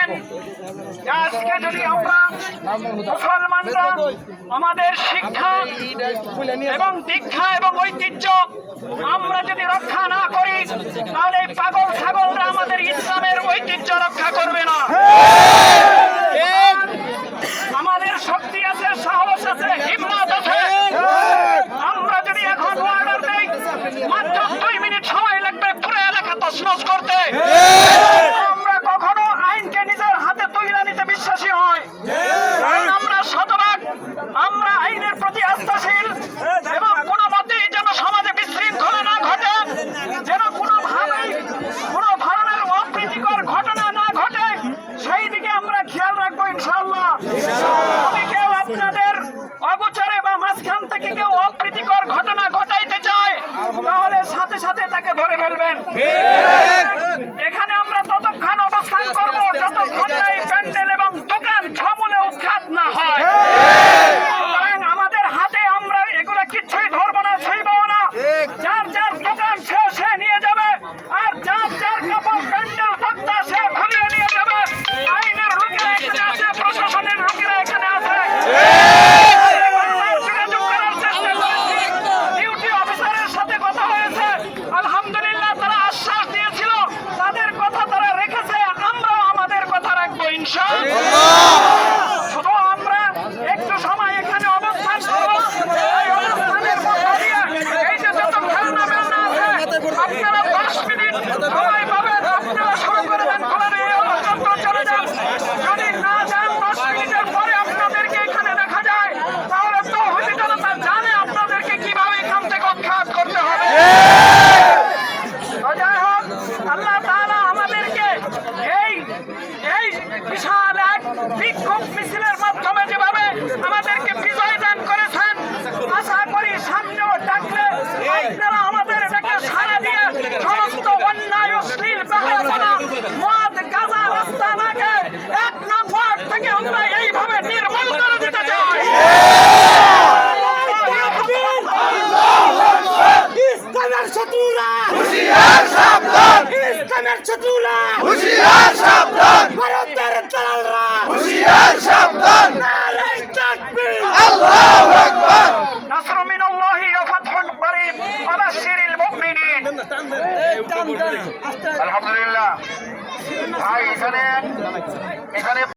বলেছেন আজকে যদি আমরা মুসলমানরা আমাদের শিক্ষা এবং দীক্ষা এবং ঐতিহ্য আমরা যদি রক্ষা না করি, তাহলে পাগল ছাগলরা আমাদের ইসলামের ঐতিহ্য রক্ষা করবে না। আমাদের শক্তি আছে, সাহস আছে, হিম্মত আছে। আমরা যদি এখন অর্ডার দেই, মাত্র 2 মিনিট সময় লাগবে পুরো এলাকা তছনছ করতে। আমরা কখনো আইনকে নিজের হাতে তুলে নিতে বিশ্বাসী হয়, কারণ আমরা শতভাগ আমরা আইনের প্রতি আস্থাশীল এবং কোনো মতেই যেন সমাজে বিশৃঙ্খলা না ঘটে, যেন কোনোভাবেই কোনো ধরনের অপ্রীতিকর ঘটনা না ঘটে, সেই দিকে আমরা খেয়াল রাখবো ইনশাআল্লাহ। যদি কেউ আপনাদের অগোচরে বা মাঝখান থেকে কেউ অপ্রীতিকর ঘটনা ঘটাইতে চায়, তাহলে সাথে সাথে তাকে ধরে ফেলবেন। এখানে আমরা ততক্ষণ অবস্থান করব যতক্ষণ না এই প্যান্ডেল এবং দোকান সমূলে উৎখাত না হয়। সুতরাং আমাদের হাতে আমরা এগুলা কিচ্ছুই ধরবো না, ছুঁইবও না। যার যার দোকান সে নিয়ে যাবে, আর যার যার কাপড় প্যান্ডেল তক্তা সে খুলিয়ে নিয়ে যাবে। আইনের লোকেরা এখানে আছে, প্রশাসনের লোকেরা এখানে আছে। ডিউটি অফিসারের সাথে কথা হয়েছে, আলহামদুলিল্লাহ তারা আশ্বাস দিয়েছিল, তাদের কথা তারা রেখেছে, আমরাও আমাদের কথা রাখবো ইনশাআল্লাহ। শুধু আমরা একটু সময় এখানে অবস্থান করবো। এই অবস্থানের মধ্য দিয়ে এই যে যত খেলনা বেলনা আছে, আপনারা 10 মিনিট সময় পাবেন, আপনারা শুরু করে দেন, খোলেন, এই অবস্থান চলে যান। যদি না যান 10 মিনিটের পরে আপনাদেরকে এখানে দেখা যায়, তাহলে তো হয়তো জনতা জানে আপনাদেরকে কিভাবে এখান থেকে উৎখাত করতে হবে। যাই হোক, আল্লাহ তাআলা আমাদেরকে এই বিশাল এক বিক্ষোভ মিছিলের মাধ্যমে যেভাবে আমাদেরকে বিজয় দান করেছেন, আশা করি সামনেও ডাকলে আপনারা আমাদের ডাকে সাড়া দিয়ে সমস্ত অন্যায় অশ্লীল প্রকল্পনা মদ গাঁজা রাস্তা নাকে 1 নম্বর থেকে আমরা এইভাবে নির্মূল করে দিতে চাই। ইসলামের শত্রুরা হুঁশিয়ার সাবধান, ইসলামের শত্রুরা হুঁশিয়ার সাবধান, ভারতের দালালরা হুঁশিয়ার সাবধান। নারে তাকবীর, আল্লাহু আকবার। নাসরু মিনাল্লাহি ওয়া ফাতহুন করিব ওয়া বাশশিরিল মুমিনিন। আলহামদুলিল্লাহ। ভাই এখানে